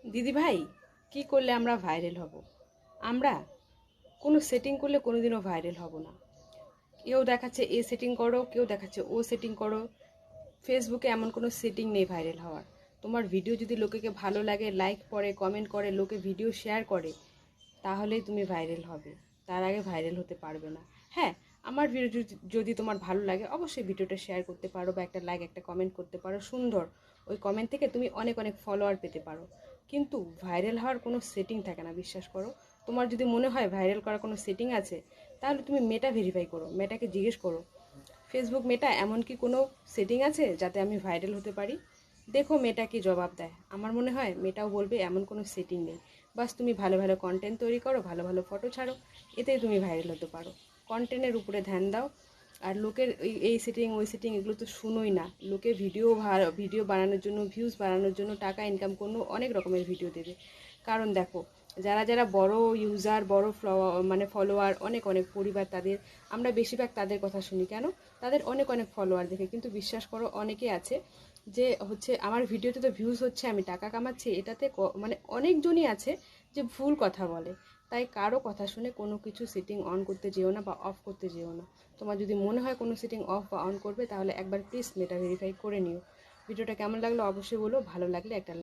দিদি ভাই, কি করলে আমরা ভাইরাল হব? আমরা কোনো সেটিং করলে কোনোদিনও ভাইরাল হব না। কেউ দেখাচ্ছে এ সেটিং করো, কেউ দেখাচ্ছে ও সেটিং করো। ফেসবুকে এমন কোনো সেটিং নেই ভাইরাল হওয়ার। তোমার ভিডিও যদি লোকেকে ভালো লাগে, লাইক করে, কমেন্ট করে, লোকে ভিডিও শেয়ার করে, তাহলেই তুমি ভাইরাল হবে। তার আগে ভাইরাল হতে পারবে না। হ্যাঁ, আমার ভিডিও যদি তোমার ভালো লাগে, অবশ্যই ভিডিওটা শেয়ার করতে পারো বা একটা লাইক, একটা কমেন্ট করতে পারো। সুন্দর ওই কমেন্ট থেকে তুমি অনেক অনেক ফলোয়ার পেতে পারো। কিন্তু ভাইরাল হওয়ার কোনো সেটিং থাকে না, বিশ্বাস করো। তোমার যদি মনে হয় ভাইরাল করার কোনো সেটিং আছে, তাহলে তুমি মেটা ভেরিফাই করো, মেটাকে জিজ্ঞেস করো, ফেসবুক মেটা এমন কি কোনো সেটিং আছে যাতে আমি ভাইরাল হতে পারি? দেখো মেটা কি জবাব দেয়। আমার মনে হয় মেটাও বলবে এমন কোনো সেটিং নেই। বাস তুমি ভালো ভালো কন্টেন্ট তৈরি করো, ভালো ভালো ফটো ছাড়ো, এতেই তুমি ভাইরাল হতে পারো। কন্টেন্টের উপরে ধ্যান দাও। আর লোকের এই সেটিং ওই সেটিং এগুলো তো শুনোই না। লোকে ভিডিও বানানোর জন্য, ভিউজ বাড়ানোর জন্য, টাকা ইনকাম করনো অনেক রকমের ভিডিও দেবে। কারণ দেখো, যারা যারা বড় ইউজার, বড় মানে ফলোয়ার, অনেক অনেক পরিবার, তাদের আমরা বেশিরভাগ তাদের কথা শুনি। কেন? তাদের অনেক অনেক ফলোয়ার দেখে। কিন্তু বিশ্বাস করো, অনেকে আছে যে হচ্ছে আমার ভিডিওতে তো ভিউজ হচ্ছে, আমি টাকা কামাচ্ছি, এটাতে মানে অনেকজনই আছে যে ভুল কথা বলে। তাই কারো কথা শুনে কোনো কিছু সেটিং অন করতে যেও না বা অফ করতে যেও না। তোমার যদি মনে হয় কোনো সেটিং অফ বা অন করবে, তাহলে একবার প্লিজ মেটা ভেরিফাই করে নিও। ভিডিওটা কেমন লাগলো অবশ্যই বলো, ভালো লাগলে একটা